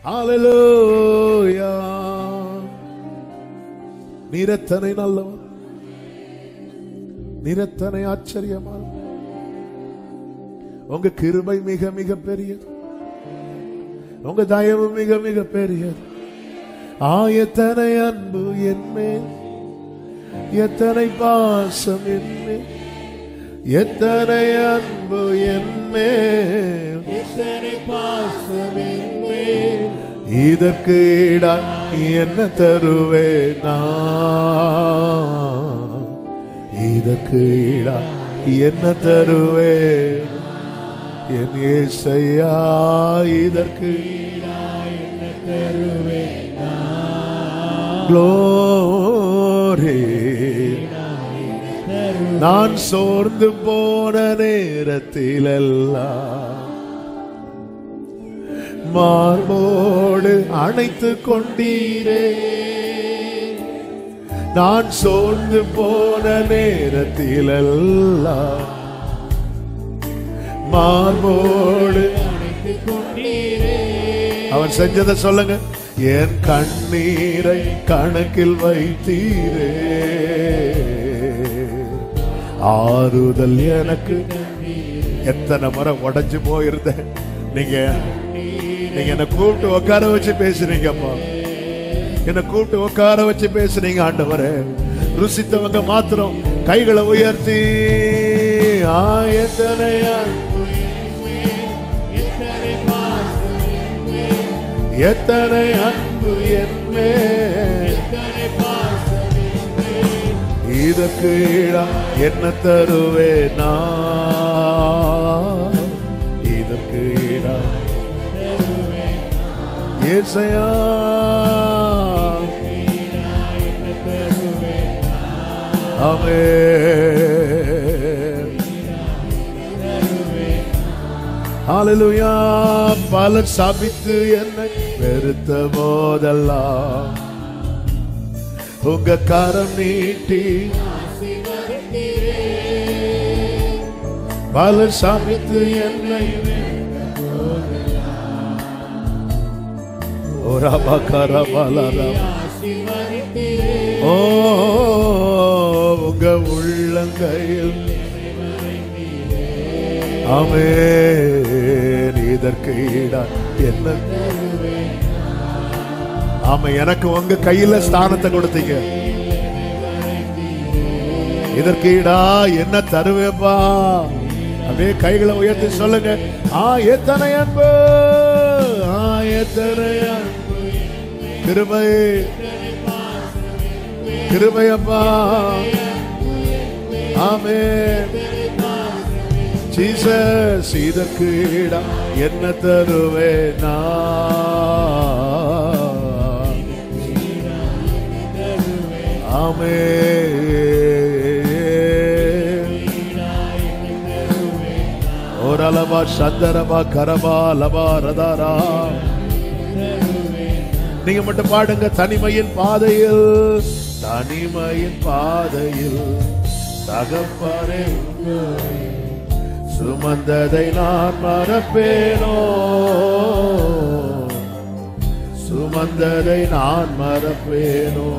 ஹல்லேலூயா. நீரத்தனை நல்லவர், நீரத்தனை ஆச்சரியமான, உங்க கிருபை மிக மிக பெரியது, உங்க தயவு மிக மிக பெரியது. எத்தனை அன்பு என்மேல், எத்தனை பாசம் என்மேல், எத்தனை அன்பு என்மேல், எத்தனை பாசம் என்மேல். இதற்கு ஈடா என்ன தருவேன் நான், இதற்கு ஈடா என்ன தருவேன் என் இயேசையா, இதற்கு ஈடா என்ன தருவேன். Glory. நான் சோர்ந்து போன நேரத்திலெல்லாம் மார்போடு அணைத்து கொண்டீரே. நான் சோர்ந்து போன நேரத்திலெல்லாம் மார்போடு அணைத்து கொண்டீரே. அவன் செஞ்சதை சொல்லுங்க. என் கண்ணீரை கணக்கில் வைத்தீரே, ஆறுதல் எனக்கு. எத்தனை முறை உடைஞ்சு போயிருந்த நீங்க என்ன கூப்பிட்டு உட்கார வச்சு பேசுறீங்கப்பா, என்ன கூப்பிட்டு உட்கார வச்சு பேசுறீங்க ஆண்டவரே. ருசித்தவங்க மாத்திரம் கைகளை உயர்த்தி எத்தனை எத்தனை அன்பு என்மேல், இதற்கு ஈடா என்ன தருவேன் நான், இதற்கு ஈடா ஏசையா. ஆமென். ஹல்லேலூயா. பலர் சபித்து என்னை வெறுத்த போதெல்லாம் உங்க கரம் நீட்டி, பலர் சபித்து என்னை உங்க உள்ளங்கையில். ஆமென். இதற்கு ஈடா என்ன. ஆமா, எனக்கு உங்க கையில ஸ்தானத்தை கொடுத்தீங்க. இதற்கு ஈடா என்ன தருவேப்பா. அப்படியே கைகளை உயர்த்தி சொல்லுங்க. எத்தனை அன்பு, எத்தனை அன்பு, கிருபை, கிருபையப்பா. ஆமென். ஜீசஸ், இதற்கு ஈடா என்ன தருவேன் நான். ஆமென். ஓரலபா சந்தரபா கரபா லபா ரதாரா. நீங்க மட்டும் பாடுங்க. தனிமையின் பாதையில், தனிமையின் பாதையில் தகப்பனே சுமந்ததை நான் மறப்பேனோ, சுமந்ததை நான் மறப்பேனோ.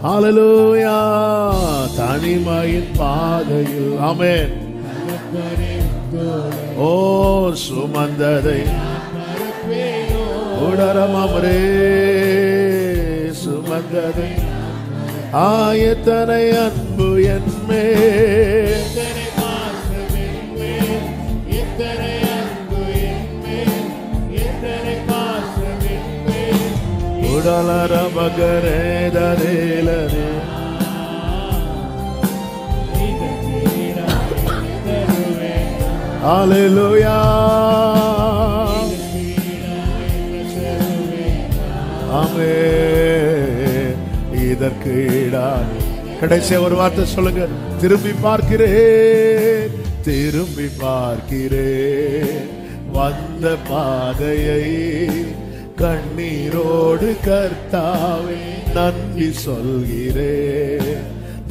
ஹல்லேலூயா. தனிமையின் பாதையில். ஆமென். ஓ சுமந்ததை உடரமரே, சுமந்ததை. எத்தனை அன்பு என்மே, உடலர மகரே தரேலரே. ஹல்லேலூயா. ஆமென். இதற்கு ஈடா. கடைசியா ஒரு வார்த்தை சொல்லுங்க. திரும்பி பார்க்கிறேன், திரும்பி பார்க்கிறேன் வந்த பாதையை, கண்ணீரோடு கர்த்தாவே நன்றி சொல்கிறேன்.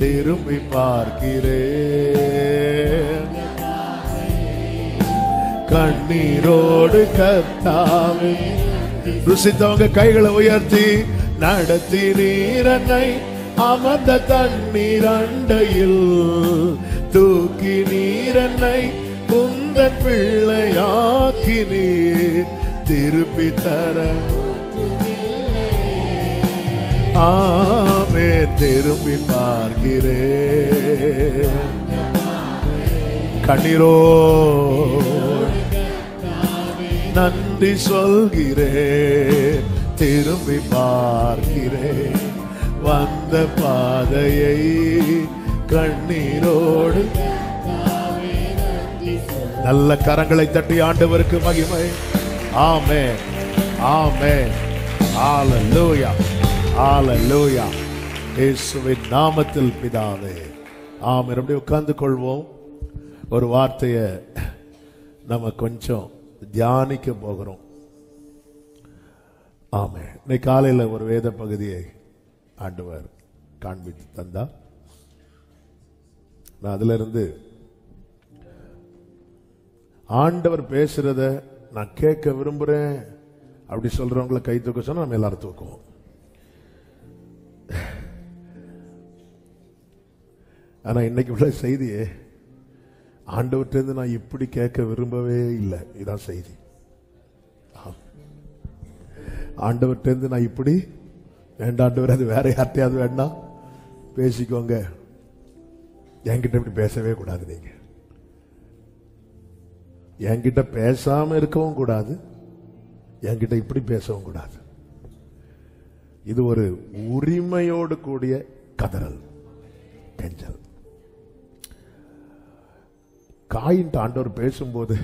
திரும்பி பார்க்கிறேன், கண்ணீரோடு கர்த்தாவே ருசித்தவங்க கைகளை உயர்த்தி நடத்தி நீரனை அமர்ந்த தண்ணீர் அண்டையில் தூக்கி நீரனை உந்தன் பிள்ளையாக்கி நீர் திருப்பி தர ஆமே திரும்பி பார்க்கிறேன் கண்ணீரோ நன்றி சொல்கிறேன் திரும்பி பார்க்கிறேன் வந்த பாதையை கண்ணீரோடு நல்ல கரங்களை தட்டி ஆண்டவருக்கு மகிமை ஆமென் ஆமென் ஹalleluya ஹalleluya இயேசுவின் நாமத்தில் பிதாவே ஆமென். அப்படியே உட்கார்ந்து கொள்வோம். ஒரு வார்த்தையை நம்ம கொஞ்சம் தியானிக்க போகிறோம். ஆமென். இன்னைக்கு காலையில் ஒரு வேத பகுதியை ஆண்டவர் காண்பித்து தந்தார். நான் அதுல இருந்து ஆண்டவர் பேசுறத நான் கேட்க விரும்புறேன் அப்படி சொல்றவங்களை கை தூக்க சொன்னா நம்ம எல்லாரும் தூக்குவோம். ஆனா இன்னைக்கு உள்ள செய்தியே ஆண்டவர்கிட்ட நான் இப்படி கேட்க விரும்பவே இல்லை. இதான் செய்தி. ஆண்டவர்கிட்ட நான் இப்படி வேண்டாண்டவர், அது வேற யார்ட்டையாவது வேண்டாம் பேசிக்கோங்க, என்கிட்ட இப்படி பேசவே கூடாது. நீங்க என்கிட்ட பேசாம இருக்கவும் கூடாது, என்கிட்ட இப்படி பேசவும் கூடாது. இது ஒரு உரிமையோடு கூடிய கதறல், கெஞ்சல். காயின் ஆண்டவர் பேசும்போது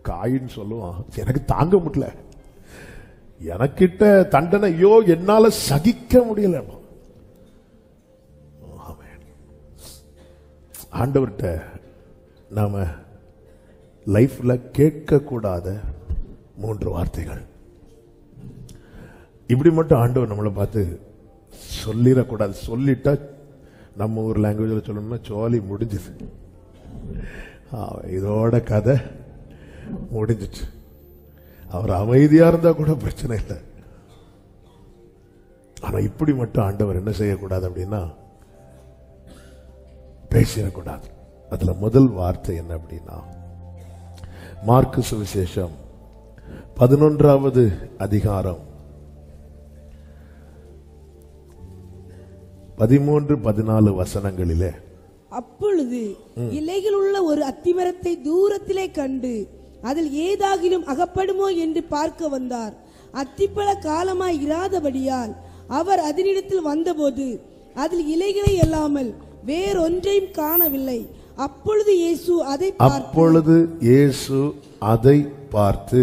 காயின் சொல்லுவான், எனக்கு தாங்க முடியல, எனக்கிட்ட தண்டனை ஐயோ என்னால சகிக்க முடியல. ஆண்டவர்கிட்ட நாம லைஃப்ல கேட்க கூடாத 3 வார்த்தைகள். இப்படி மட்டும் ஆண்டவர் நம்மளை பார்த்து சொல்லிடக்கூடாது. சொல்லிட்டா நம்ம ஒரு லாங்குவேஜில் சொல்லணும்னா சோலி முடிஞ்சுது, இதோட கதை முடிஞ்சிச்சு. அவர் அமைதியா இருந்தா கூட பிரச்சனை இல்லை. ஆனா இப்படி மட்டும் ஆண்டவர் என்ன செய்யக்கூடாது அப்படின்னா பேசிடக்கூடாது. அதுல முதல் வார்த்தை என்ன அப்படின்னா, மார்க்கு சுவிசேஷம் 11வது அதிகாரம் 13-14 வசனங்களிலே, அப்பொழுது இலைகள் உள்ள ஒரு அத்திமரத்தை தூரத்திலே கண்டு அதில் ஏதாகிலும் அகப்படுமோ என்று பார்க்க வந்தார். அத்திப்பழ காலமாய் இராதபடியால் அவர் அதனிடத்தில் வந்தபோது அதில் இலைகளை அல்லாமல் வேறொன்றையும் காணவில்லை. அப்பொழுது இயேசு அதை பார்த்து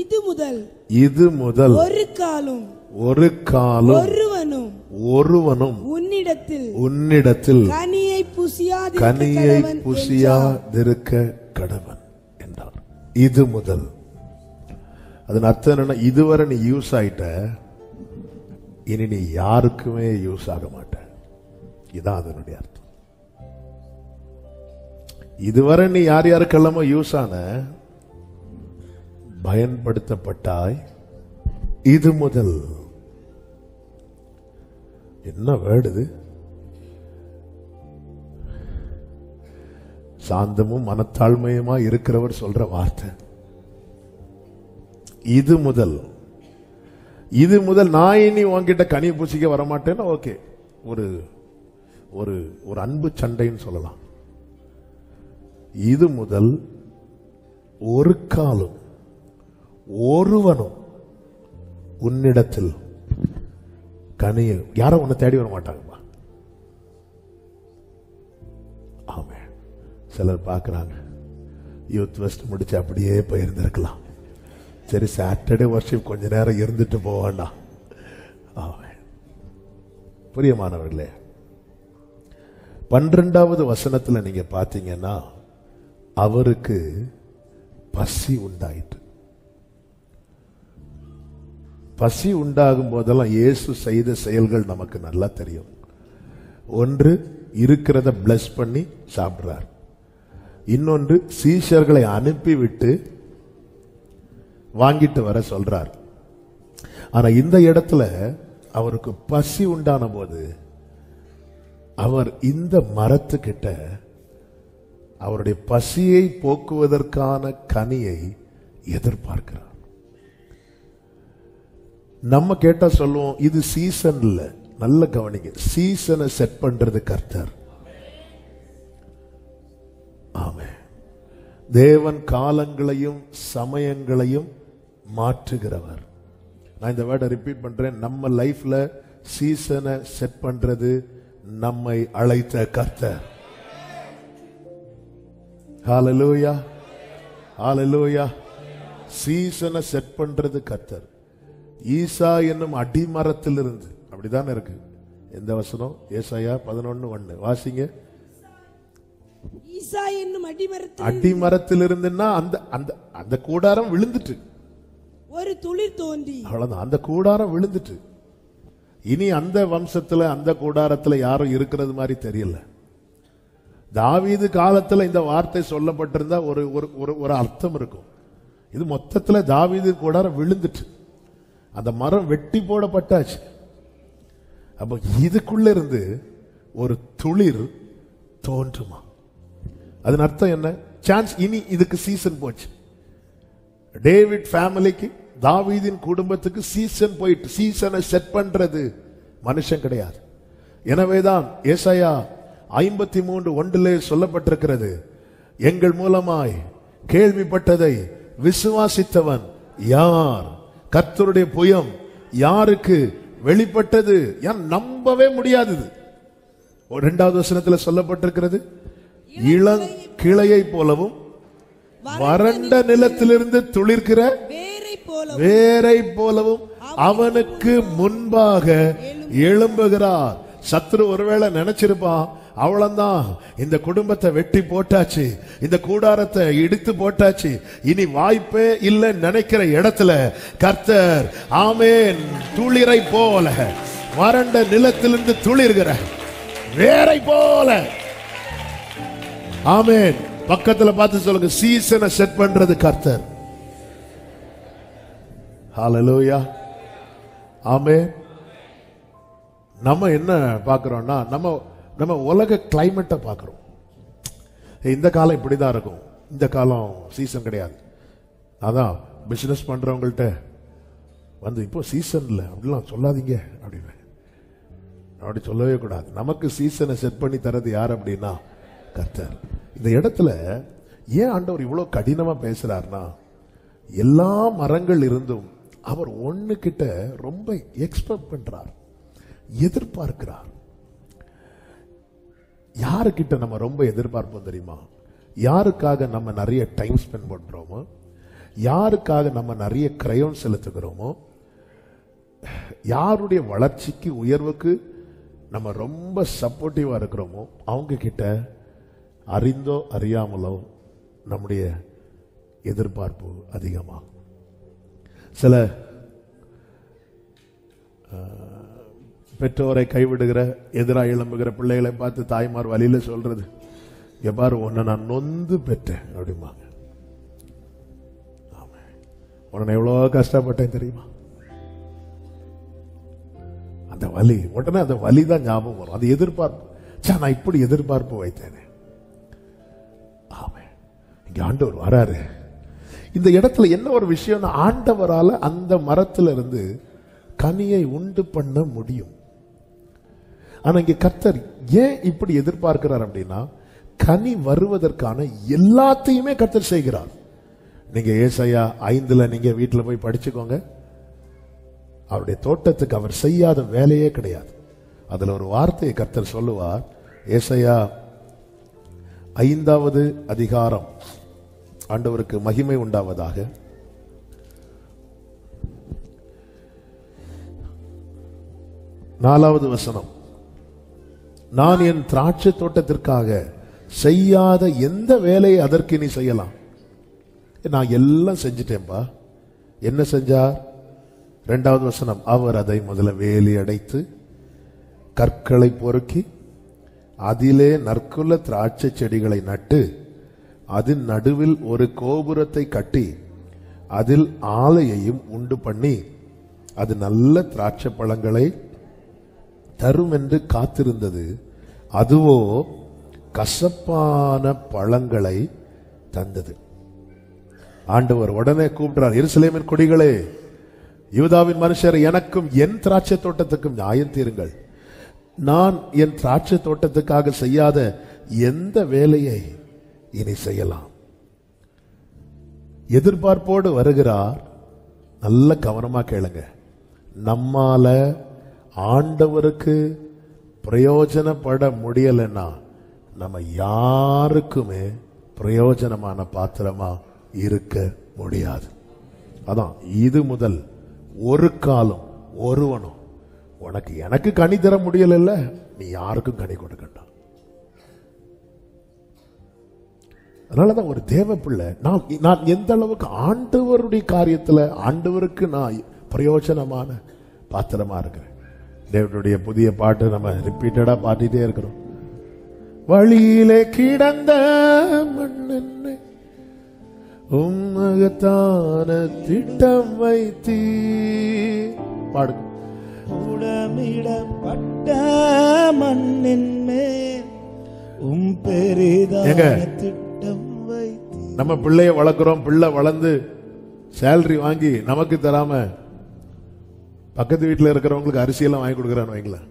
இது முதல் ஒரு காலம் ஒருவனும் உன்னிடத்தில் கனியை புசியாதிருக்க கடவன் என்றார். இது முதல். அதன் அர்த்தம் என்னன்னா, இதுவரை நீ யூஸ் ஆயிட்ட, இனி நீ யாருக்குமே யூஸ் ஆக மாட்ட. இதான் அதனுடைய அர்த்தம். இதுவரை நீ யார் யாருக்கெல்லாமோ யூஸ் ஆன, பயன்படுத்தப்பட்டாய். இது முதல். என்ன வேர்டு? சாந்தமும் மனத்தாழ்மையுமா இருக்கிறவர் சொல்ற வார்த்தை. இது முதல். இது முதல் நான் இனி உன்கிட்ட கனி பூசிக்க வரமாட்டேன்னா ஓகே, ஒரு ஒரு ஒரு அன்பு சண்டைன்னு சொல்லலாம். இது முதல் ஒரு காலம் ஒருவனும் உன்னிடத்தில் கனியை, யாரும் உன்னை தேடி வர மாட்டாங்கப்பா. ஆமே. சிலர் பார்க்கிறாங்க, யூத் வெஸ்ட் முடிச்சு அப்படியே போயிருந்திருக்கலாம், சரி சாட்டர்டே வர்ஷிப் கொஞ்ச நேரம் இருந்துட்டு போவாண்டா. ஆமே. பிரியமானவர்களே, 12வது வசனத்துல நீங்க பாத்தீங்கன்னா, அவருக்கு பசி உண்டாயிற்று. பசி உண்டாகும் போதெல்லாம் இயேசு செய்த செயல்கள் நமக்கு நல்லா தெரியும். ஒன்று, இருக்கிறத பிளஸ் பண்ணி சாப்பிடுறார். இன்னொன்று, சீஷர்களை அனுப்பிவிட்டு வாங்கிட்டு வர சொல்றார். ஆனா இந்த இடத்துல அவருக்கு பசி உண்டான போது அவர் இந்த மரத்துக்கிட்ட அவருடைய பசியை போக்குவதற்கான கனியை எதிர்பார்க்கிறார். நம்ம கேட்டா சொல்லுவோம் இது சீசன் இல்ல. நல்ல கவனிங்க, சீசனை செட் பண்றது கர்த்தர். ஆமென். தேவன் காலங்களையும் சமயங்களையும் மாற்றுகிறவர். நான் இந்த வேர்டை ரிப்பீட் பண்றேன். நம்ம லைஃப்ல சீசனை செட் பண்றது நம்மை அழைத்த கர்த்தர். ஹalleluya, ஹalleluya. சீசனை செட் பண்றது கர்த்தர். ஈசா என்னும் அடிமரத்திலிருந்து, அப்படிதான் இருக்கு. எந்த வசனம்? ஏசாயா 11:1 வாசிங்க. ஈசா என்னும் அடிமரத்திலிருந்துன்னா அந்த கூடாரம் விழுந்துட்டு ஒரு துளிர் தோன்றி, அவ்வளவுதான். அந்த கூடாரம் விழுந்துட்டு இனி அந்த வம்சத்துல அந்த கூடாரத்துல யாரும் இருக்கிறது மாதிரி தெரியல. தாவீது காலத்துல இந்த வார்த்தை சொல்லப்பட்டிருந்தா ஒரு ஒரு அர்த்தம் இருக்கும். இது மொத்தத்துல தாவீது கூடாரம் விழுந்துட்டு அந்த மரம் வெட்டி போடப்பட்டாச்சு. அப்ப இதுக்குள்ள இருந்து ஒரு துளிர் தோன்றுமா? அதன் அர்த்தம் என்ன? சான்ஸ். இனி இதுக்கு சீசன் போச்சு. டேவிட் ஃபேமிலிக்கு, தாவீதின் குடும்பத்துக்கு சீசன் போயிட்டு. சீசனை செட் பண்றது மனுஷன் கிடையாது. எனவேதான் ஏசாயா 53:1 சொல்லப்பட்டிருக்கிறது, எங்கள் மூலமாய் கேள்விப்பட்டதை விசுவாசித்தவன் யார்? கர்த்தருடைய புயம் யாருக்கு வெளிப்பட்டது? நம்பவே முடியாதது. 2வது வசனத்தில் சொல்லப்பட்டிருக்கிறது, இளங்கிளையை போலவும் வறண்ட நிலத்திலிருந்து துளிர்க்கிற வேரை போலவும் அவனுக்கு முன்பாக எழும்புகிறார். சத்ரு ஒருவேளை நினைச்சிருப்பான், அவ்வளவுதான், இந்த குடும்பத்தை வெட்டி போட்டாச்சு, இந்த கூடாரத்தை இடித்து போட்டாச்சு, இனி வாய்ப்பே இல்லை நினைக்கிற இடத்துல கர்த்தர் ஆமென் துளிரை போல வறண்ட நிலத்திலிருந்து துளிர்கிற வேரை போல. ஆமென். பக்கத்துல பார்த்து சொல்லுங்க, சீசனை செட் பண்றது கர்த்தர். ஹalleluya, ஆமென். நம்ம என்ன பார்க்கிறோம்னா, நம்ம உலக கிளைமேட்டை பார்க்கிறோம். இந்த காலம் இப்படிதான் இருக்கும், இந்த காலம் சீசன் கிடையாது. அதான் பிசினஸ் பண்றவங்கள்ட்ட வந்து இப்போ சீசன் இல்லை அப்படிலாம் சொல்லாதீங்க அப்படின்னு அப்படி சொல்லவே கூடாது. நமக்கு சீசனை செட் பண்ணி தரது யார் அப்படின்னா கர்த்தர். இந்த இடத்துல ஏன் ஆண்டவர் இவ்வளவு கடினமா பேசுறாருன்னா, எல்லா மரங்கள் இருந்தும் அவர் ஒண்ணு கிட்ட ரொம்ப எக்ஸ்பெக்ட் பண்றார், எதிர்பார்க்கிறார். யாருக்கிட்ட நம்ம ரொம்ப எதிர்பார்ப்போம் தெரியுமா? யாருக்காக நம்ம நிறைய டைம் ஸ்பெண்ட் பண்றோமோ, யாருக்காக நம்ம நிறைய கிரயம் செலுத்துகிறோமோ, யாருடைய வளர்ச்சிக்கு உயர்வுக்கு நம்ம ரொம்ப சப்போர்ட்டிவா இருக்கிறோமோ, அவங்க கிட்ட அறிந்தோ அறியாமலோ நம்முடைய எதிர்பார்ப்பு அதிகமாகும். சில பெற்றோரை கைவிடுகிற, எதிராக எழும்புகிற பிள்ளைகளை பார்த்து தாய்மார் வழியில சொல்றது, இங்க பாரு உன்னை நான் நொந்து பெற்றேன் அப்படிம்பாங்க. உன்னை எவ்வளவு கஷ்டப்பட்டேன் தெரியுமா? அந்த வலி, உடனே அந்த வலி தான் ஞாபகம் வரும். அது எதிர்பார்ப்பு. நான் இப்படி எதிர்பார்ப்பு வைத்தேனே. ஆமென். இங்க ஆண்டவர் வராரு. இந்த இடத்துல என்ன ஒரு விஷயம், ஆண்டவரால அந்த மரத்துல இருந்து கனியை உண்டு பண்ண முடியும். ஆனா இங்க கர்த்தர் ஏன் இப்படி எதிர்பார்க்கிறார் அப்படின்னா, கனி வருவதற்கான எல்லாத்தையுமே கர்த்தர் செய்கிறார். நீங்க ஏசாயா 5 நீங்க வீட்டுல போய் படிச்சுக்கோங்க. அவருடைய தோட்டத்துக்கு அவர் செய்யாத வேலையே கிடையாது. அதுல ஒரு வார்த்தையை கர்த்தர் சொல்லுவார். ஏசாயா 5வது அதிகாரம், ஆண்டவருக்கு மகிமை உண்டாவதாக, 4வது வசனம், நான் என் திராட்சை தோட்டத்திற்காக செய்யாத எந்த வேலையை அதற்கு நீ செய்யலாம்? நான் எல்லாம் செஞ்சிட்டேன்பா. என்ன செஞ்சார்? 2வது வசனம், அவர் அதை முதல்ல வேலி அடைத்து கற்களை பொறுக்கி அதிலே நற்குல திராட்சை செடிகளை நட்டு அதன் நடுவில் ஒரு கோபுரத்தை கட்டி அதில் ஆலையையும் உண்டு பண்ணி அது நல்ல திராட்சை பழங்களை தரும் என்று காத்திருந்தது, அதுவோ கசப்பான பழங்களை தந்தது. ஆண்டவர் உடனே கூப்பிடுறார், எருசலேமின் குடிகளே, யூதாவின் மனுஷர், எனக்கும் என் திராட்சை தோட்டத்துக்கும் நியாயம் தீருங்கள். நான் என் திராட்சை தோட்டத்துக்காக செய்யாத எந்த வேலையை இனி செய்யலாம்? எதிர்பார்ப்போடு வருகிறார். நல்ல கவனமா கேளுங்க. நம்மால ஆண்டவருக்கு பிரயோஜனப்பட முடியலன்னா நம்ம யாருக்குமே பிரயோஜனமான பாத்திரமா இருக்க முடியாது. அதான் இது முதல் ஒரு காலம் ஒருவனும் உனக்கு எனக்கு கனி தர முடியல, நீ யாருக்கும் கனி கொடுக்கண்டா. அதனாலதான் ஒரு தேவ பிள்ளை நான் எந்த அளவுக்கு ஆண்டவருடைய காரியத்துல ஆண்டவருக்கு நான் பிரயோஜனமான பாத்திரமா இருக்கிறேன். தேவனுடைய புதிய பாட்டு நம்ம ரிப்பீட்டடா பாடிட்டே இருக்கிறோம். வழியிலே கிடந்த மண்ணென்னை உம்மகத்தான திட்டம் வைத்தீ பாடுங்க. உடமிடப்பட்ட மண்ணின் மேல் பெரிதான திட்டம் வைத்தீ. நம்ம பிள்ளைய வளர்க்கிறோம், பிள்ளை வளர்ந்து சேலரி வாங்கி நமக்கு தராம பக்கத்து வீட்டில் இருக்கிறவங்களுக்கு அரிசியெல்லாம் வாங்கி கொடுக்குறான்னு வைங்களேன்.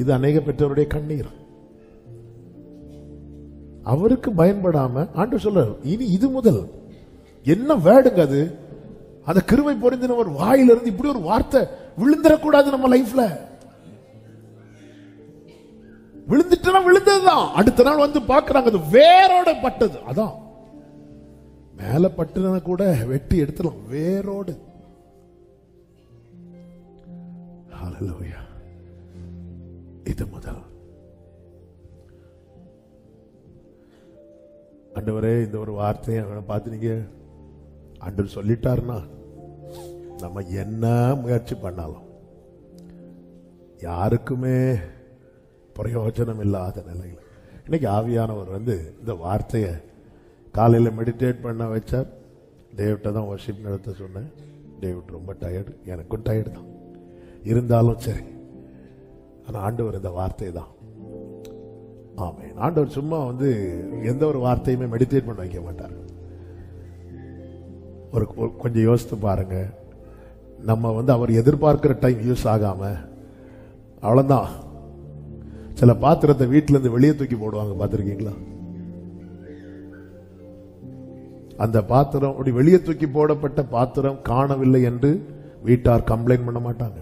இது அநேக பெற்றோருடைய கண்ணீர். அவருக்கு பயன்படாம ஆண்டவர் சொல்றார், இனி இது முதல் என்ன வேடுங்க அது, அந்த கிருபை பொருந்தின ஒரு வாயிலிருந்து இப்படி ஒரு வார்த்தை விழுந்துடக்கூடாது நம்ம லைஃப்ல. விழுந்துட்டா விழுந்ததுதான், அடுத்த நாள் வந்து பாக்குறாங்க அது வேரோட பட்டது. அதான் மேல பட்டுன கூட வெட்டி எடுத்துலாம், வேரோடு. ஹல்லேலூயா. இது முதல். ஆண்டவரே, இந்த ஒரு வார்த்தையை பார்த்து நீங்க ஆண்டவர் சொல்லிட்டாருன்னா நம்ம என்ன முயற்சி பண்ணாலும் யாருக்குமே பிரயோஜனம் இல்லாத நிலையில் இன்னைக்கு ஆவியானவர் வந்து இந்த வார்த்தையை காலையில் மெடிடேட் பண்ண வச்சார். டேவிட்ட தான் வர்ஷிப் நடத்த சொன்னேன். டேவிட் ரொம்ப டயர்டு, எனக்கும் டயர்டு தான், இருந்தாலும் சரி. ஆனால் ஆண்டவர் இந்த வார்த்தை தான். ஆமென். ஆண்டவர் சும்மா வந்து எந்த ஒரு வார்த்தையுமே மெடிடேட் பண்ண வைக்க மாட்டார். ஒரு கொஞ்சம் யோசித்து பாருங்க. நம்ம வந்து அவர் எதிர்பார்க்கிற டைம் யூஸ் ஆகாம அவ்வளவுதான். சில பாத்திரத்தை வீட்டில இருந்து வெளியே தூக்கி போடுவாங்க, பார்த்திருக்கீங்களா? அந்த பாத்திரம் அப்படி வெளியே தூக்கி போடப்பட்ட பாத்திரம் காணவில்லை என்று வீட்டார் கம்ப்ளைண்ட் பண்ண மாட்டாங்க.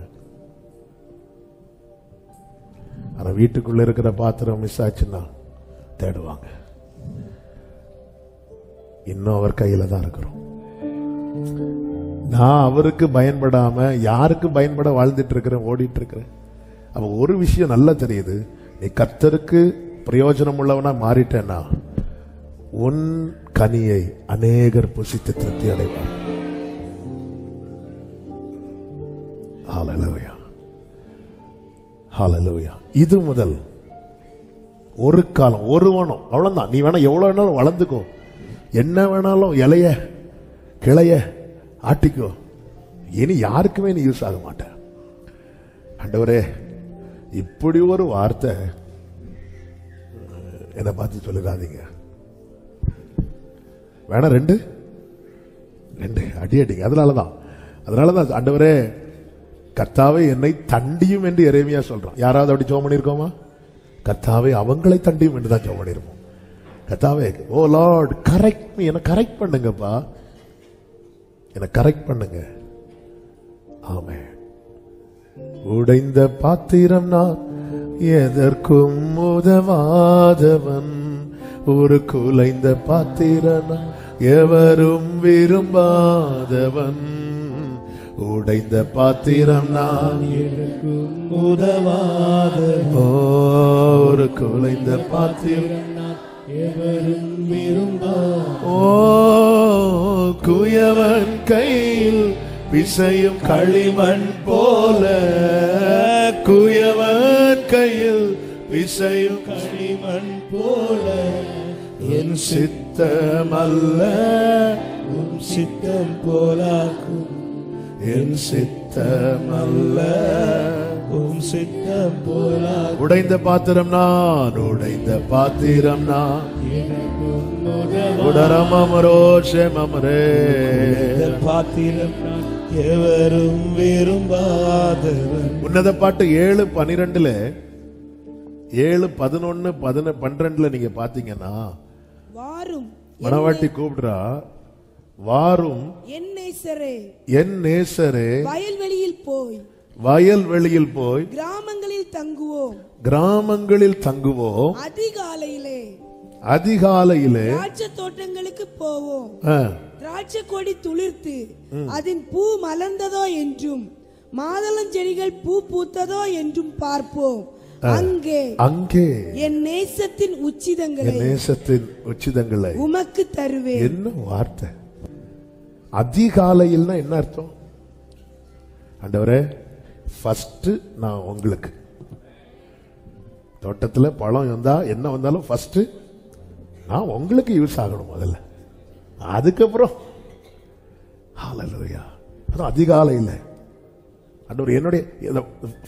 ஆனா வீட்டுக்குள்ள இருக்கிற பாத்திரம் மிஸ் ஆச்சுன்னா தேடுவாங்க. இன்னும் அவர் கையில தான் இருக்கிறோம். நான் அவருக்கு பயன்படாம யாருக்கு பயன்பட வாழ்ந்துட்டு இருக்கிறேன், ஓடிட்டு இருக்கிறேன். அப்ப ஒரு விஷயம் நல்லா தெரியுது, நீ கர்த்தருக்கு பிரயோஜனம் உள்ளவனா மாறிட்டேன்னா உன் கனியை அநேகர் புசித்து திருப்தி அடைவார். ஹல்லேலூயா, ஹல்லேலூயா. இது முதல் ஒரு காலம் ஒருவனும், அவ்வளவுதான். நீ வேணா எவ்வளவு வேணாலும் வளர்ந்துக்கோ, என்ன வேணாலும் இலைய கிளைய ஆட்டிக்கோ, இனி யாருக்குமே நீ யூஸ் ஆக மாட்ட. ஆண்டவரே, இப்படி ஒரு வார்த்தை என்னை பார்த்து சொல்லிடாதீங்க. வேணா ரெண்டு அடி அடிங்க. அதனாலதான் ஆண்டவரே, கர்த்தாவே என்னை தண்டியும் என்று எரேமியா சொல்றான். யாராவது அப்படி ஜெபம் பண்ணிருக்கோமா? கர்த்தாவே அவங்களை தண்டியும் என்று தான் ஜெபம் பண்ணிருப்போம். கர்த்தாவே, ஓ லார்ட் கரெக்ட் மீ, என்ன கரெக்ட் பண்ணுங்கப்பா, என்ன கரெக்ட் பண்ணுங்க. ஆமென். உடைந்த பாத்திரம் நான், எதற்கும் உதவாதவன், ஒரு குலைந்த பாத்திரம் நான், எவரும் விரும்பாதவன். உடைந்த பாத்திரம் நான், எதற்கும் உதவாதவன், ஒரு குலைந்த பாத்திரம் நான், எவரும் விரும்பாதவன். ஓ குயவன் கையில் பிசையும் களிமண் போல, குயவன் கையில் பிசையும் களிமண் போல, என் சித்தமல்ல உன் சித்தம் போலாக்கும். என் சித்தமல்ல உம் சித்தம் போலாக்கும். உடைந்த பாத்திரம் நான், உடைந்த பாத்திரம் நான். எனக்கும் உதவா உடரமரோஷமரே இந்த பாத்திரம் நான் எவரும் விரும்பாதவன். உன்னத பாட்டு 7:12 7:11 12 நீங்க பாத்தீங்கன்னா வாரும் மணவாட்டி கூப்பிடுறா, வாரும் என் நேசரே என் நேசரே வயல்வெளியில் போய் வயல்வெளியில் போய் கிராமங்களில் தங்குவோம். கிராமங்களில் தங்குவோம். அதிகாலையிலே அதிகாலையிலே திராட்சை தோட்டங்களுக்கு போவோம். ஆ, திராட்சை கொடி துளிர்த்து அதன் பூ மலர்ந்ததோ என்றும் மாதளம் செடிகள் பூ பூத்ததோ என்றும் பார்ப்போம். அங்கே அங்கே என் நேசத்தின் உச்சிதங்களை என் நேசத்தின் உச்சிதங்களை உமக்கு தருவேன். என்ன வார்த்தை! அதிகாலையில்னா என்ன அர்த்தம்? ஆண்டவரே, ஃபர்ஸ்ட் நான் உங்களுக்கு தோட்டத்துல பழம் வந்தா என்ன வந்தாலும் ஃபர்ஸ்ட் நான் உங்களுக்கு யூஸ் ஆகணும் முதல்ல, அதுக்கப்புறம் ஹalleluya. அதான் அதிகாலையில் ஆண்டவர் என்னுடைய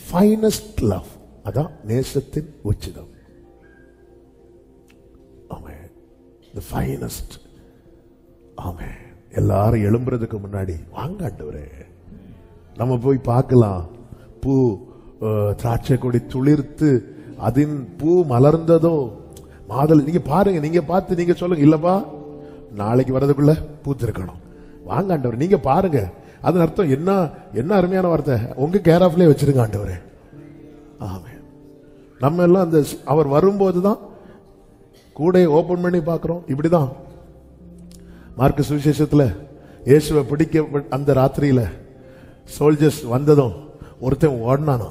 ஃபைனஸ்ட் லவ், அதான் நேசத்தின் உச்சிதம். ஆமென். the finest. ஆமென். எல்லாரும் எழும்புறதுக்கு முன்னாடி வாங்க ஆண்டவரே, நம்ம போய் பார்க்கலாம். பூ திராட்சை கொடி துளிர்த்து அதன் பூ மலர்ந்ததோ மாதல். நீங்க பாருங்க, நீங்க பார்த்து நீங்க சொல்லுங்க, இல்லப்பா நாளைக்கு வரதுக்குள்ள பூத்திருக்கணும். வாங்க ஆண்டவர், நீங்க பாருங்க. அதன் அர்த்தம் என்ன? என்ன அருமையான வார்த்தை! உங்க கேர் ஆஃப்லயே வச்சிருங்க ஆண்டவரே. ஆமென். நம்ம எல்லாம் அந்த அவர் வரும்போதுதான் கூட ஓபன் பண்ணி பார்க்கிறோம். இப்படிதான் மார்க்கு சுவிசேஷத்துல இயேசுவை பிடிக்க அந்த ராத்திரியில சோல்ஜர்ஸ் வந்ததும் ஒருத்தன் ஓடினானா.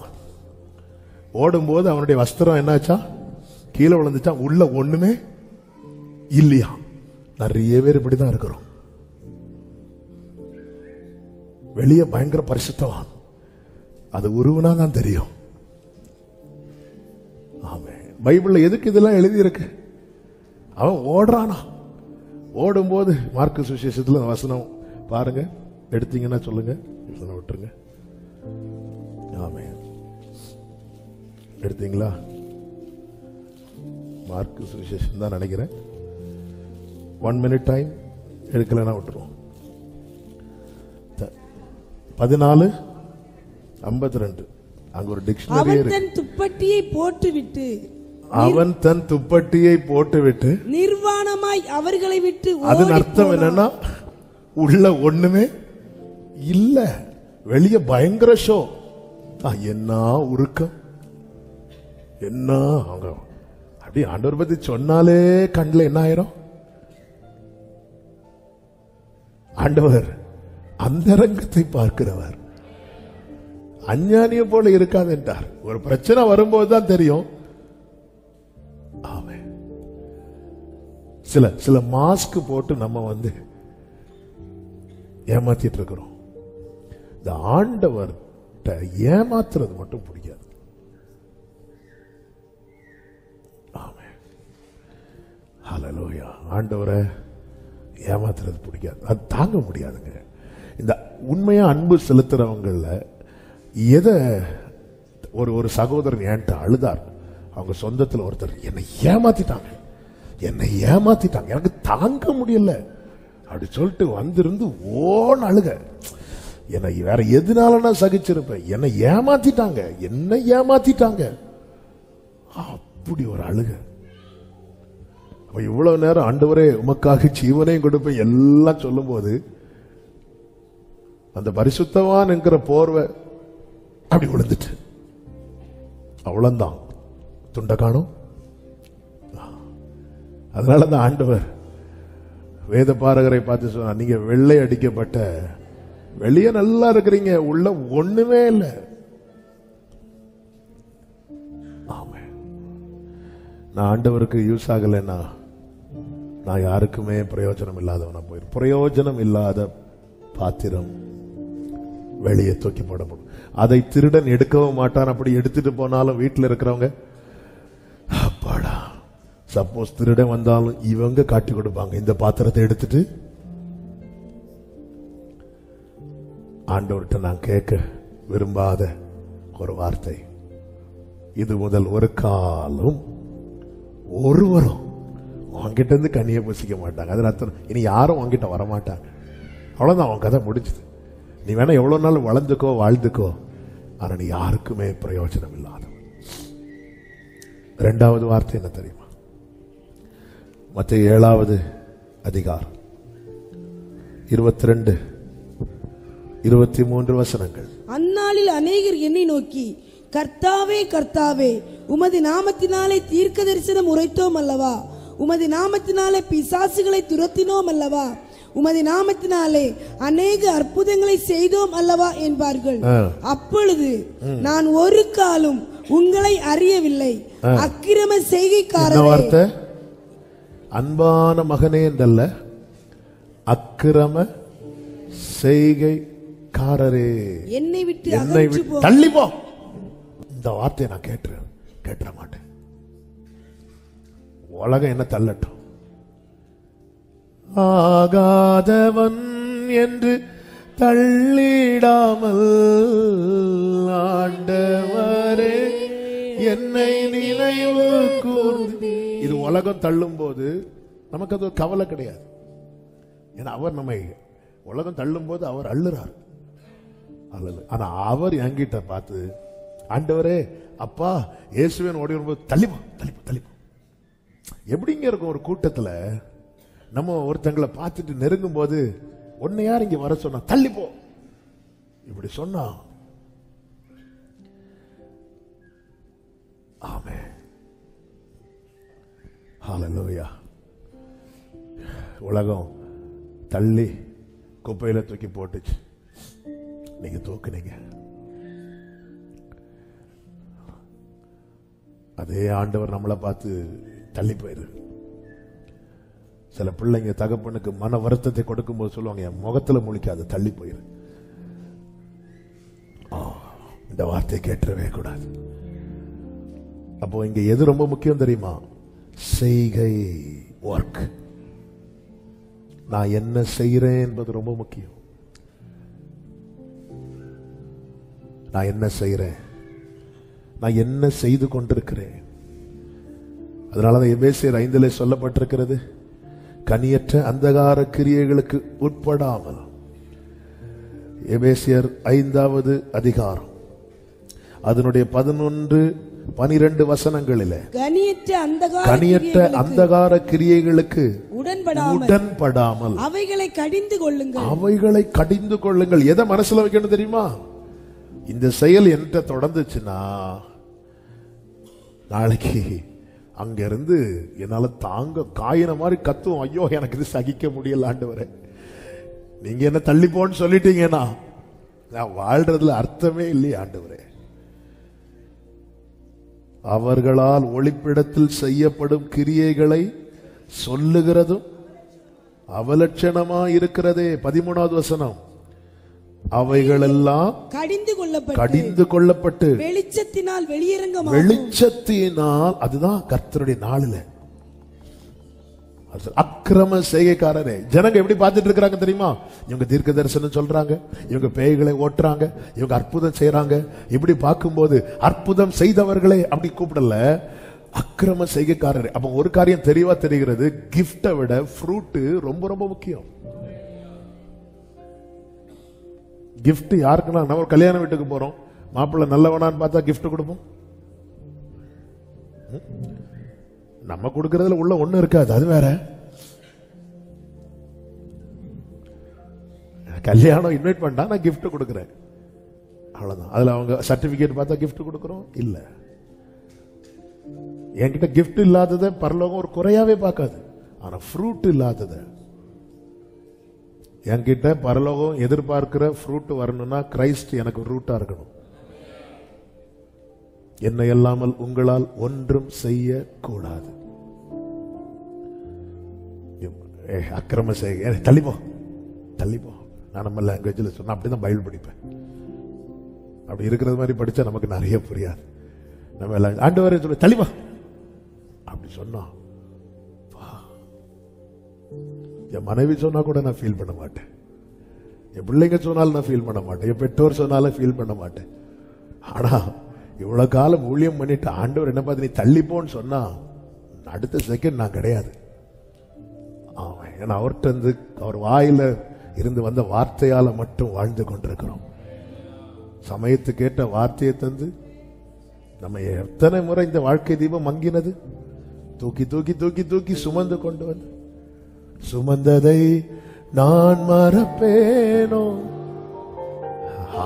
ஓடும்போது அவனுடைய வஸ்திரம் என்னாச்சா? கீழே விழுந்துச்சா. உள்ள ஒண்ணுமே இல்லையா. நிறைய பேர் இப்படிதான் இருக்கிறோம். வெளியே பயங்கர பரிசுத்தவான், அது உருவனா தான் தெரியும். ஆமென். பைபிள்ல எதுக்கு இதெல்லாம் எழுதி இருக்கு? அவன் ஓடுறானா. ஓடும்போது மார்க்கு சுவிசேஷத்துல வசனம் பாருங்க, எடுத்தீங்கன்னா சொல்லுங்க, விட்டுருங்க. ஆமென். எடுத்தீங்களா? மார்க்கு சுவிசேஷம் தான் நினைக்கிறேன். 1 minute டைம், எடுக்கலன்னா விட்டுருவோம். 14:52 அங்க ஒரு டிக்ஷனரி அவன் இருக்கு. தன் துப்பட்டியை போட்டுவிட்டு அவன் தன் துப்பட்டியை போட்டுவிட்டு நிர்வாணமாய் அவர்களை விட்டு அதன் அர்த்தம் என்னன்னா, உள்ள ஒண்ணுமே இல்ல, வெளியே பயங்கர ஷோ. என்ன உருக்கம், என்ன அவங்க அப்படி ஆண்டவர் பத்தி சொன்னாலே கண்ணில் என்ன ஆயிரும்? ஆண்டவர் அந்தரங்கத்தை பார்க்கிறவர், அஞ்ஞானியை போல இருக்காது என்றார். ஒரு பிரச்சனை வரும்போதுதான் தெரியும். ஆமென். சில மாஸ்க் போட்டு நம்ம ஏமாத்திட்டு இருக்கிறோம். இந்த ஆண்டவர் ஏமாத்துறது மட்டும் பிடிக்காது. ஆமென். ஹல்லேலூயா. ஆண்டவரை ஏமாத்துறது பிடிக்காது, அது தாங்க முடியாதுங்க. இந்த உண்மையா அன்பு செலுத்துறவங்கள எதை ஒரு சகோதரன் என்கிட்ட அழுதார். அவங்க சொந்தத்தில் ஒருத்தர் என்னை ஏமாத்திட்டாங்க, எனக்கு தாங்க முடியல அப்படி சொல்லிட்டு வந்திருந்து ஓன்னு அழுக. என்னை வேற எதுனால நான் சகிச்சிருப்பேன், என்னை ஏமாத்திட்டாங்க அப்படி ஒரு அழுக. இவ்வளவு நேரம் ஆண்டவரே உமக்காக ஜீவனையும் கொடுப்பேன் எல்லாம் சொல்லும் போது அந்த பரிசுத்தவான் என்கிற போர்வை அப்படி விழுந்துட்டு அவ்வளவுதான், துண்ட காணும். அதனால தான் ஆண்டவர் வேத பாரகரை பார்த்து சொன்னார், நீங்க வெள்ளை அடிக்கப்பட்ட, வெளியே நல்லா இருக்கிறீங்க, உள்ள ஒண்ணுமே இல்லை. ஆமென். நான் ஆண்டவருக்கு யூஸ் ஆகலைன்னா நான் யாருக்குமே பிரயோஜனம் இல்லாதவனா போயிரு. பிரயோஜனம் இல்லாத பாத்திரம் வெளியே தூக்கி போடப்படும். அதை திருடன் எடுக்கவும் மாட்டான். அப்படி எடுத்துட்டு போனாலும் வீட்டில் இருக்கிறவங்க அப்பாடா, சப்போஸ் திருடன் வந்தாலும் இவங்க காட்டி கொடுப்பாங்க, இந்த பாத்திரத்தை எடுத்துட்டு ஆண்டவர்கிட்ட நான் கேட்க விரும்பாத ஒரு வார்த்தை, இது முதல் ஒரு காலம் ஒருவரும் உன்கிட்ட இருந்து கனியை புசிக்க மாட்டாங்க. அது அர்த்தம் இனி யாரும் உன்கிட்ட வரமாட்டாங்க. அவ்வளவுதான், அவன் கதை முடிச்சுது. நீ வேணா எவ்வளவு நாள் வளர்ந்துக்கோ வாழ்ந்துக்கோ, ஆனா நீ யாருக்குமே பிரயோஜனம் இல்லாத. இரண்டாவது வார்த்தை என்ன தெரியுமா? மத்தேயு 7வது அதிகாரம் 22, 23 வசனங்கள். அந்நாளில் அநேகர் என்னை நோக்கி, கர்த்தாவே கர்த்தாவே, உமது நாமத்தினாலே தீர்க்க தரிசனம் உரைத்தோம் அல்லவா, உமது நாமத்தினாலே பிசாசுகளை துரத்தினோம் அல்லவா, உமது நாமத்தினாலே அநேக அற்புதங்களை செய்தோம் அல்லவா என்பார்கள். அப்பொழுது நான் ஒரு காலும் உங்களை அறியவில்லை, அக்கிரம செய்கைக்காரரே. அன்பான மகனே என்றல்ல, அக்கிரம செய்கைக்காரரே, என்னை விட்டு தள்ளி போ. இந்த வார்த்தையை நான் கேட்டுற மாட்டேன். உலகம் என்ன தள்ளட்டும், ஆகாதவன் என்று தள்ளிடாமல் ஆண்டவரே என்னை நினைவு கூர்ந்து. இது உலகம் தள்ளும் போது நமக்கு அது கவலை கிடையாது. ஏன்னா அவர் நம்மை உலகம் தள்ளும் போது அவர் அள்ளுறார். ஆனா அவர் என்கிட்ட பார்த்து, ஆண்டவரே அப்பா இயேசுவின் ஓடி வரும்போது தள்ளிப்போ தள்ளிப்போ தள்ளிப்போ. எப்படிங்க இருக்கும் ஒரு கூட்டத்துல நம்ம ஒருத்தங்களை பார்த்துட்டு நெருங்கும் போது, ஒன்னு யார் இங்க வர சொன்னா தள்ளிப்போ இப்படி சொன்னா, ஆமென் ஹல்லேலூயா. உலகம் தள்ளி குப்பையில தூக்கி போட்டுச்சு, நீங்க தூக்குனீங்க. அதே ஆண்டவர் நம்மளை பார்த்து தள்ளி போயிரு. சில பிள்ளைங்க தகப்பனுக்கு மன வருத்தத்தை கொடுக்கும் போது சொல்லுவாங்க, என் முகத்துல முழிக்காது, தள்ளி போயிரு. இந்த வார்த்தையை கேட்டுறவே கூடாது. அப்போ இங்க எது ரொம்ப முக்கியம் தெரியுமா? செய்கை, ஒர்க். நான் என்ன செய்கிறேன் என்பது ரொம்ப முக்கியம். நான் என்ன செய்கிறேன், நான் என்ன செய்து கொண்டிருக்கிறேன். அதனாலதான் எபேசியர் 5 சொல்லப்பட்டிருக்கிறது, கனியற்ற அந்தகார கிரியைகளுக்கு உட்படாமல். எபேசியர் 5வது அதிகாரம் அதனுடைய 11, 12 வசனங்களிலே கனியற்ற அந்தகார கிரியைகளுக்கு உடன்படாமல் அவைகளை கடிந்து கொள்ளுங்கள். அவைகளை கடிந்து கொள்ளுங்கள். எதை மனசுல வைக்கணும் தெரியுமா? இந்த செயல் என்கிட்ட தொடர்ந்துச்சுன்னா நாளைக்கு அங்க இருந்து என்னால தாங்க காயின மாதிரி கத்துவோம், ஐயோ எனக்கு இது சகிக்க முடியல ஆண்டவரே, நீங்க என்ன தள்ளி போன்னு சொல்லிட்டீங்கன்னா நான் வாழ்றதுல அர்த்தமே இல்லையே ஆண்டவரே. அவர்களால் ஒளிப்பிடத்தில் செய்யப்படும் கிரியைகளை சொல்லுகிறதும் அவலட்சணமா இருக்கிறதே. 13வது வசனம், அவைகளெல்லாம் கடிந்து கொள்ளப்பட்டு வெளிச்சத்தினால் வெளியரங்கமாகும். வெளிச்சத்தினால், அதுதான் கர்த்தருடைய நாளில. அக்கிரம செய்கைக்காரரே. ஜனங்க எப்படி பார்த்துட்டு இருக்கிறாங்க தெரியுமா? இவங்க தீர்க்க தரிசனம் சொல்றாங்க, இவங்க பேய்களை ஓட்டுறாங்க, இவங்க அற்புதம் செய்யறாங்க. இப்படி பார்க்கும்போது அற்புதம் செய்தவர்களே அப்படி கூப்பிடல, அக்கிரம செய்கைக்காரரே. அப்ப ஒரு காரியம் தெளிவா தெரிகிறது, கிஃப்டை விட ஃப்ரூட் ரொம்ப ரொம்ப முக்கியம். கிஃப்ட் யாருக்குன்னா, நம்ம ஒரு கல்யாண வீட்டுக்கு போறோம், மாப்பிள்ளை நல்லவனான்னு பார்த்தா கிஃப்ட் கொடுப்போம். நம்ம கொடுக்கறதுல உள்ள ஒண்ணு இருக்காது, அது வேற. கல்யாணம் இன்வைட் பண்ணா நான் கிஃப்ட் கொடுக்கிறேன், அவ்வளவுதான். அதுல அவங்க சர்டிபிகேட் பார்த்தா கிஃப்ட் கொடுக்கறோம் இல்ல. என்கிட்ட கிஃப்ட் இல்லாததை பரலோகம் ஒரு குறையாவே பார்க்காது. ஆனா ஃப்ரூட் இல்லாததை என்கிட்ட பரலோகம் எதிர்பார்க்கிற ஃப்ரூட் வரணும்னா கிரைஸ்ட் எனக்கு ரூட்டா இருக்கணும். என்னை இல்லாமல் உங்களால் ஒன்றும் செய்ய கூடாது. அக்கிரம செய்ய தள்ளிப்போ தள்ளிப்போ. நான் நம்ம லாங்குவேஜில் சொன்னா அப்படிதான் பைபிள் படிப்பேன். அப்படி இருக்கிறது மாதிரி படிச்சா நமக்கு நிறைய புரியாது. நம்ம ஆண்டவரே சொல்ல தள்ளிப்போ அப்படி சொன்னா, என் மனைவி சொன்னா கூட நான் ஃபீல் பண்ண மாட்டேன். என் பிள்ளைங்க சொன்னாலும் நான் ஃபீல் பண்ண மாட்டேன், என் பெற்றோர் சொன்னாலும் ஃபீல் பண்ண மாட்டேன். ஆனா இவ்வளவு காலம் ஊழியம் பண்ணிட்டு ஆண்டவர் என்ன பார்த்து நீ தள்ளிப்போன்னு சொன்னா அடுத்த செகண்ட் நான் கிடையாது. ஏன்னா அவர்கிட்ட இருந்து அவர் வாயில இருந்து வந்த வார்த்தையால மட்டும் வாழ்ந்து கொண்டிருக்கிறோம். சமயத்துக்கு ஏற்ற வார்த்தையை தந்து நம்ம எத்தனை முறை இந்த வாழ்க்கை தீபம் மங்கினது, தூக்கி தூக்கி தூக்கி தூக்கி சுமந்து கொண்டு வந்து சுமந்ததை நான் மறப்பேனோ.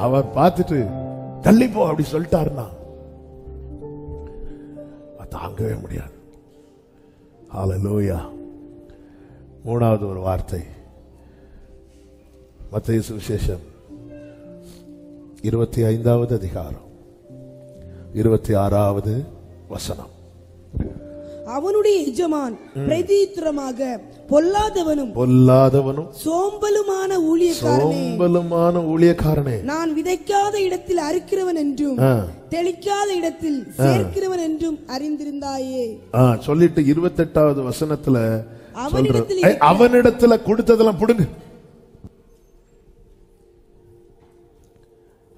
அவர் பார்த்துட்டு தள்ளிப்போ அப்படி சொல்லிட்டாருன்னா தாங்கவே முடியாது. ஹல்லேலூயா. மூணாவது ஒரு வார்த்தை மத்தேயு சுவிசேஷம் 25வது அதிகாரம் 26வது வசனம். அவனுடைய எஜமான் பிரதித்திரமாக பொல்லாதவனும் சோம்பலுமான ஊழியக்காரனே, நான் விதைக்காத இடத்தில் அறுக்கிறவன் என்றும் தெளிக்காத இடத்தில் சேர்க்கிறவன் என்றும் அறிந்திருந்தாயே. சொல்லிட்டு 28வது வசனத்துல அவனிடத்துல கொடுத்ததெல்லாம் புடுங்க.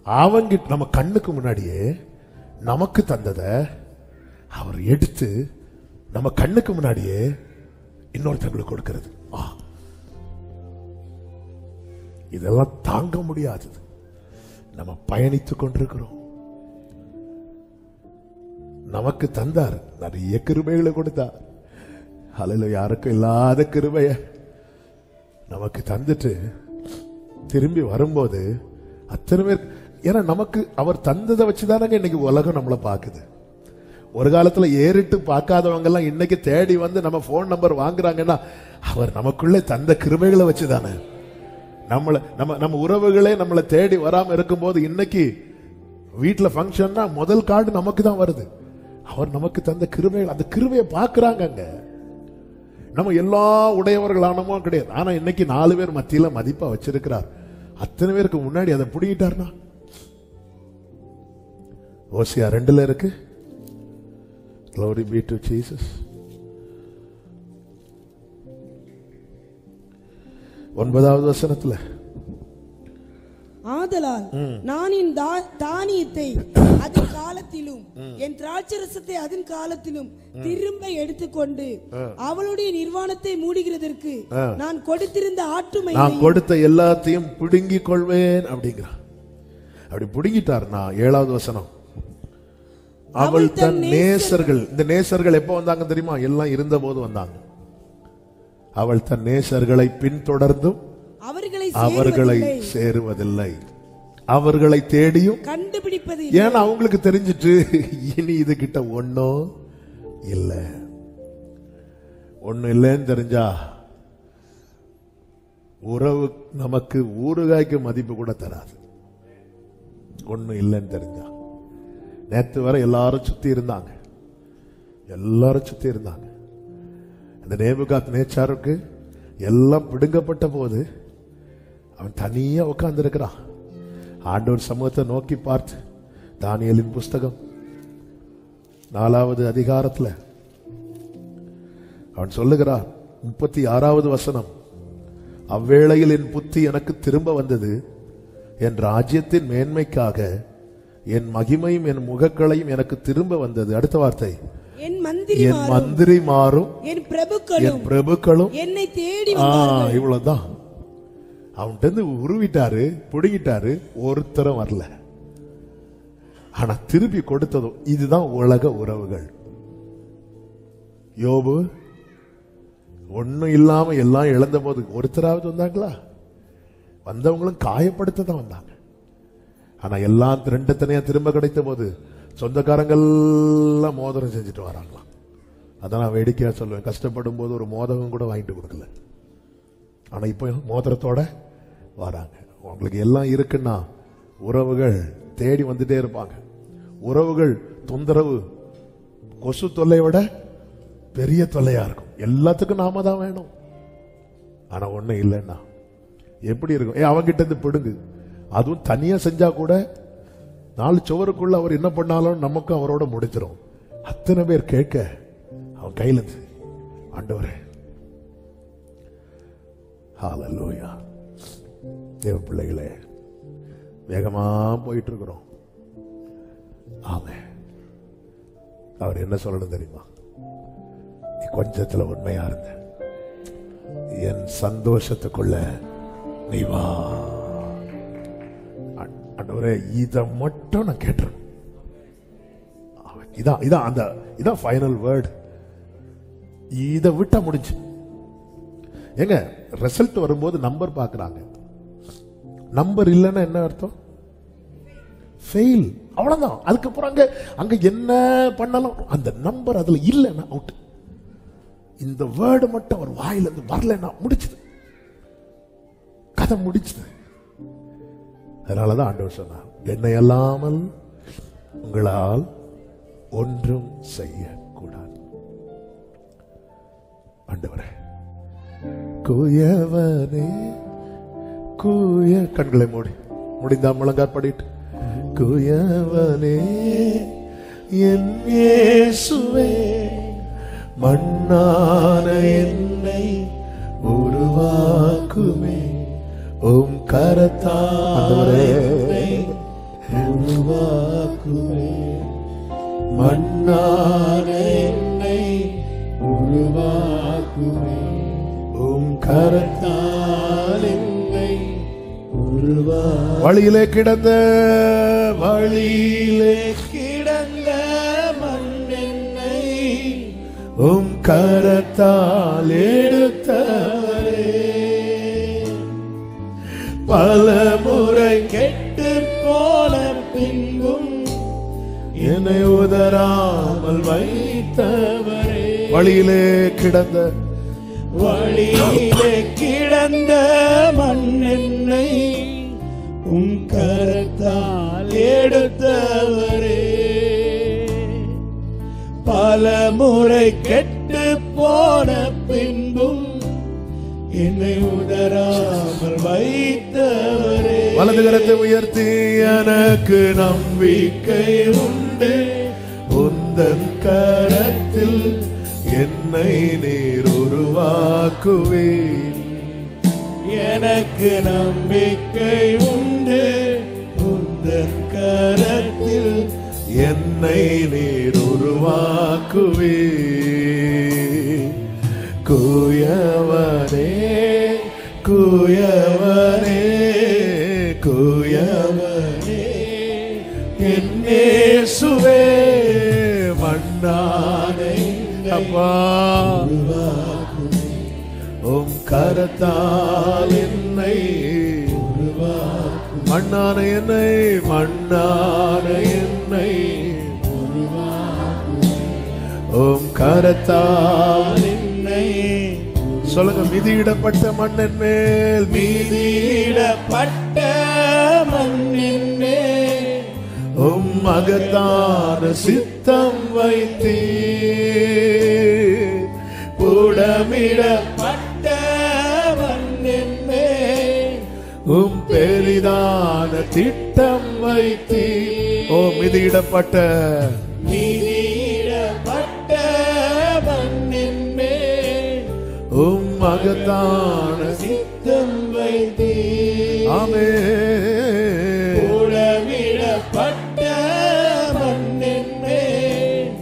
அவங்கிட்ட நம்ம கண்ணுக்கு முன்னாடியே நமக்கு தந்தத அவர் எடுத்து நம்ம கண்ணுக்கு முன்னாடியே இன்னொருத்தங்களுக்கு கொடுக்கிறது. இதெல்லாம் தாங்க முடியாதது. நம்ம பயணித்துக் கொண்டிருக்கிறோம். நமக்கு தந்தார், நிறைய கிருபைகளை கொடுத்தார். ஹல்லேலூயா. யாருக்கும் இல்லாத கிருபைய நமக்கு தந்துட்டு திரும்பி வரும்போது அத்தனை பேர், ஏன்னா நமக்கு அவர் தந்ததை வச்சுதானங்க இன்னைக்கு உலகம் நம்மளை பாக்குது. ஒரு காலத்துல ஏறிட்டு பார்க்காதவங்க எல்லாம் இன்னைக்கு தேடி வந்து நம்ம போன் நம்பர் வாங்குறாங்கன்னா அவர் நமக்குள்ளே தந்த கிருபைகளை வச்சுதானே. நம்ம உறவுகளே நம்மளை தேடி வராம இருக்கும் போது இன்னைக்கு வீட்டுல பங்கன்னா முதல் கார்டு நமக்கு தான் வருது. அவர் நமக்கு தந்த கிருபைகள், அந்த கிருபையை பாக்குறாங்க. நம்ம எல்லா உடையவர்களானமோ கிடையாது. ஆனா இன்னைக்கு 4 பேர் மத்தியில மதிப்பா வச்சிருக்கிறார். அத்தனை பேருக்கு முன்னாடி அதை புடிங்கிட்டார்னா. ஓசியா 2ல இருக்கு. Glory be to Jesus. 9வது வசனத்துல, ஆதலால் நான் என் தானியத்தை அதன் காலத்திலும் என் திராட்சரசத்தை அதன் காலத்திலும் திரும்ப எடுத்துக்கொண்டு அவளுடைய நிர்வாணத்தை மூடுகிறதற்கு நான் கொடுத்திருந்த ஆற்றுமை, நான் கொடுத்த எல்லாத்தையும் பிடுங்கிக் கொள்வேன் அப்படிங்கிறான். அப்படி பிடுங்கிட்டார்னா 7வது வசனம், அவள் தன் நேசர்கள். இந்த நேசர்கள் எப்ப வந்தாங்க தெரியுமா? எல்லாம் இருந்த போது வந்தாங்க. அவள் தன் நேசர்களை பின்தொடர்ந்தும் அவர்களை சேருவதில்லை, அவர்களை தேடியும் கண்டுபிடிப்பது. ஏன்னா அவங்களுக்கு தெரிஞ்சிட்டு இனி இது கிட்ட ஒன்னும் இல்லைன்னு தெரிஞ்சா உறவு நமக்கு ஊறுகாய்க்கு மதிப்பு கூட தராது. ஒன்னும் இல்லைன்னு தெரிஞ்சா. நேற்று வரை எல்லாரும் சுத்தி இருந்தாங்க. அந்த நேபுகாத் நேச்சாருக்கு எல்லாம் பிடுங்கப்பட்ட போது அவன் தனியா உட்கார்ந்து இருக்கிறான். ஆண்டவர் சமூகத்தை நோக்கி பார்த்து தானியேலின் புஸ்தகம் 4வது அதிகாரத்துல அவன் சொல்லுகிறான், 36வது வசனம், அவ்வேளையில் என் புத்தி எனக்கு திரும்ப வந்தது, என் ராஜ்யத்தின் மேன்மைக்காக என் மகிமையும் என் முகக்களையும் எனக்கு திரும்ப வந்தது. அடுத்த வார்த்தை, என் மந்திரிமாரும் என் பிரபுக்களும் என்னை தேடி வந்தார்கள். இவ்வளவுதான். அவன்கிட்ட உருவிட்டாரு, புடுங்கிட்டாரு, ஒருத்தரும் வரல. ஆனா திருப்பி கொடுத்ததும் இதுதான் உலக உறவுகள். யோபு ஒன்னும் இல்லாம எல்லாம் இழந்த போது ஒருத்தராவது வந்தாங்களா? வந்தவங்களும் காயப்படுத்த தான் வந்தாங்க. ஆனா எல்லாம் 2 தனியா திரும்ப கிடைத்த போது சொந்தக்காரங்கெல்லாம் மோதிரம் செஞ்சுட்டு வராங்களாம். அதான் நான் வேடிக்கையா சொல்லுவேன், கஷ்டப்படும் போது ஒரு மோதகம் கூட வாங்கிட்டு கொடுக்கல. ஆனா இப்ப மோதிரத்தோட வராங்க. உங்களுக்கு எல்லாம் இருக்குன்னா உறவுகள் தேடி வந்துட்டே இருப்பாங்க. உறவுகள் தொந்தரவு கொசு தொல்லை விட பெரிய தொல்லையா இருக்கும். எல்லாத்துக்கும் நாம தான் வேணும். ஆனா ஒண்ணு இல்லைன்னா எப்படி இருக்கும்? அவங்கிட்ட இருந்து பிடுங்கு. அதுவும் தனியா செஞ்சா கூட 4 சுவருக்குள்ள அவர் என்ன பண்ணாலும் நமக்கும் அவரோட முடிச்சிடும். அத்தனை பேர் கேட்க அவன் கையில இருந்து, ஆண்டவரே ஹல்லேலூயா, தேவ பிள்ளைகளே, வேகமா போயிட்டு இருக்கிறோம். ஆமே. அவர் என்ன சொல்லணும் தெரியுமா? நீ கொஞ்சத்துல உண்மையா இருந்த என் சந்தோஷத்துக்குள்ள நீ வா. ஆண்டவரே, இத மட்டும் நான் கேட்டுறேன். இதான் ஃபைனல் வேர்ட். இத விட்டா முடிஞ்சு. எங்க ரிசல்ட் வரும்போது நம்பர் பாக்குறாங்க. நம்பர் இல்லைன்னா என்ன அர்த்தம்? ஃபெயில். அவ்வளவுதான். அதுக்கப்புறம் அங்க என்ன பண்ணலாம், அந்த நம்பர் அதுல இல்லைன்னா அவுட். இந்த வேர்டு மட்டும் அவர் வாயிலிருந்து வரலன்னா முடிச்சது, கதை முடிச்சது. அதனாலதான் ஆண்டவர் சொன்னார், என்னை அல்லாமல் உங்களால் ஒன்றும் செய்யக்கூடாது. ஆண்டவரே, குயவனே கண்களை முடிந்தா முழங்கார் படிட்டு, குயவனே என் இயேசுவே, மண்ணான என்னை உருவாக்குமே உம் கரத்தாலே உருவாக்குமே, மண்ணான என்னை உருவாக்குமே உம் கரத்தால் என்னை உருவா. வழியிலே கிடந்த மண்ணென்னை உம் கரத்தால் எடுத்தவரே, பல முறை கெட்டு போன பின்பும் என்னை உதராமல் வைத்தவரே. வழியிலே கிடந்த மண்ணென்னை உம் கரத்தால் எடுத்தவரே, பல முறை கெட்டு போன பின்பும் என்னை உதராமல் வைத்தவரே. வலது கரத்தை உயர்த்தி, எனக்கு நம்பிக்கை உண்டு உந்தன் கரத்தில் என்னை நீர் உருவாக்குவேன். எனக்கு நம்பிக்கை உண்டு உந்தன் கரத்தில் என்னை நீர் உருவாக்குவேன். குயவனே குயவனே குயவனே என் இயேசுவே, மண்ணானை அப்பா உம் கரத்தால் என்னை மண்ணான என்னை உம் கரத்தால் என்னை. சொல்லுங்க, மிதியிடப்பட்ட மண்ணின் மேல், மிதியிடப்பட்ட மண்ணின் மேல் உம் மகத்தான சித்தம் வைத்தீர். புடமிடப்பட்ட மண்ணின் மேல் உம் பெரிதான திட்டம் வைத்தீர். ஓ, மிதியிடப்பட்ட மண்ணின் மேல் உம் மகத்தான சித்தம் வைத்தீர். ஆமென். புடமிடப்பட்ட மண்ணின் மேல்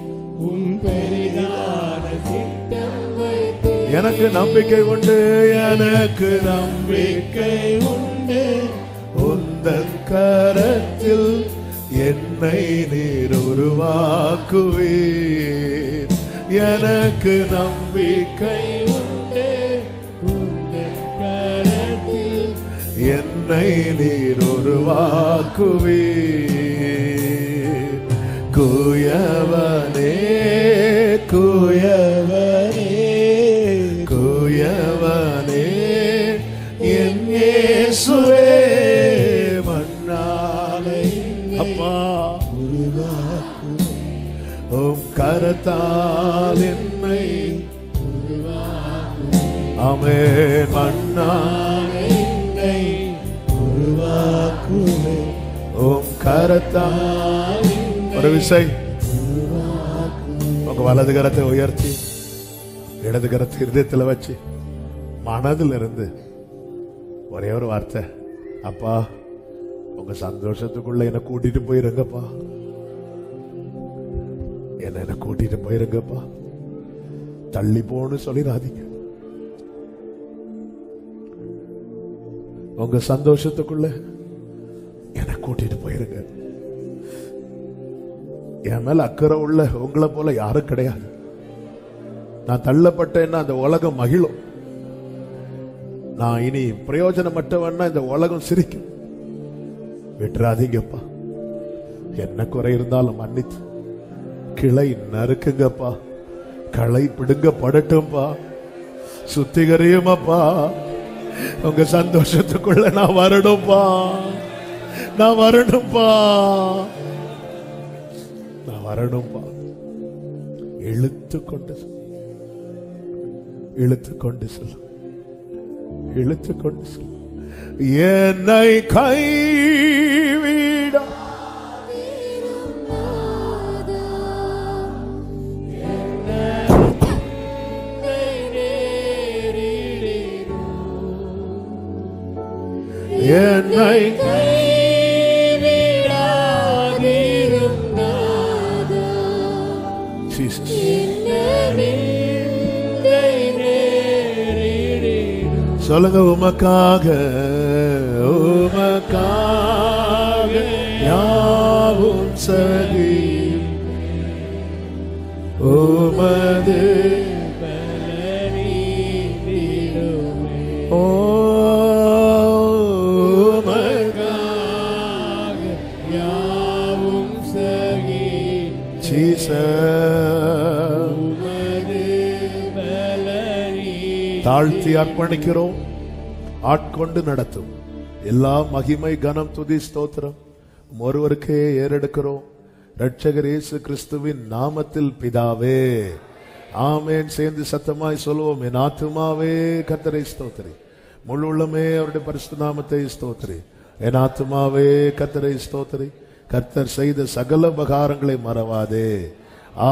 உம் பெரிதான சித்தம் வைத்தீர். எனக்கு நம்பிக்கை உண்டு, எனக்கு நம்பிக்கை உண்டு உந்தன் கரத்தில் என்னை நீர் உருவாக்குவீர். எனக்கு நம்பிக்கை உண்டு உந்தன் கரத்தில் என்னை நீர் உருவாக்குவீர். குயவனே குயவனே குயவனே என் இயேசுவே, மண்ணாலை அப்பா உம் கரத்தால் என்னை ஆமென். மண்ணாலை என்னை உருவாக்குவே உம் கரத்தால். ஒரு விசை உங்க வலது கரத்தை உயர்த்தி இடது கரத்தை இருதயத்தில் வச்சு மனதில் இருந்து ஒரே ஒரு வார்த்தை, அப்பா உங்க சந்தோஷத்துக்குள்ள என்ன கூட்டிட்டு போயிருங்கப்பா, என்ன கூட்டிட்டு போயிருங்கப்பா, தள்ளி போன்னு சொல்லிடாதீங்க. உங்க சந்தோஷத்துக்குள்ள என்ன கூட்டிட்டு போயிருங்க. என் மேல அக்கறை உள்ள உங்களை போல யாரும் கிடையாது. நான் தள்ளப்பட்டேன்னா அந்த உலகம் மகிழும். நான் இனி பிரயோஜனமற்றவன்னா இந்த உலகம் சிரிக்கும். விட்டுறாதீங்கப்பா. என்ன குறை இருந்தாலும் மன்னித்து கிளை நறுக்குங்கப்பா, களை பிடுங்க படட்டும்பா, சுத்திகரியுமாப்பா. உங்க சந்தோஷத்துக்குள்ள நான் வரணும்பா, நான் வரணும்பா, நான் வரணும்பா. இழுத்து கொண்டு செல்லும், இழுத்து கொண்டு செல்லும். என்னை கைவிட என்னை கைவிடாதிரும் நாதா. ஜீசஸ். சொல்லுங்க, உமக்காக உமக்காக யாவும் சரி, உமது தாழ்த்தி அர்ப்பணிக்கிறோம். ஆட்கொண்டு நடத்தும் எல்லா மகிமை கனம் துதி ஸ்தோத்திரம் ஒருவருக்கே ஏறெடுக்கிறோம். இரட்சகர் இயேசு கிறிஸ்துவின் நாமத்தில் பிதாவே, ஆமேன். சேர்ந்து சத்தமாய் சொல்லுவோம். என் ஆத்துமாவே கர்த்தரை ஸ்தோத்திரி, முழு உள்ளமே அவருடைய பரிசுத்த நாமத்தை ஸ்தோத்திரி. என் ஆத்துமாவே கர்த்தரை ஸ்தோத்திரி, கர்த்தர் செய்த சகல உபகாரங்களை மறவாதே.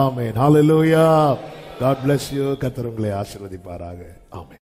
ஆமென். ஹல்லேலூயா. God bless you. கர்த்தர் உங்களை ஆசீர்வதிப்பாராக. ஆமென்.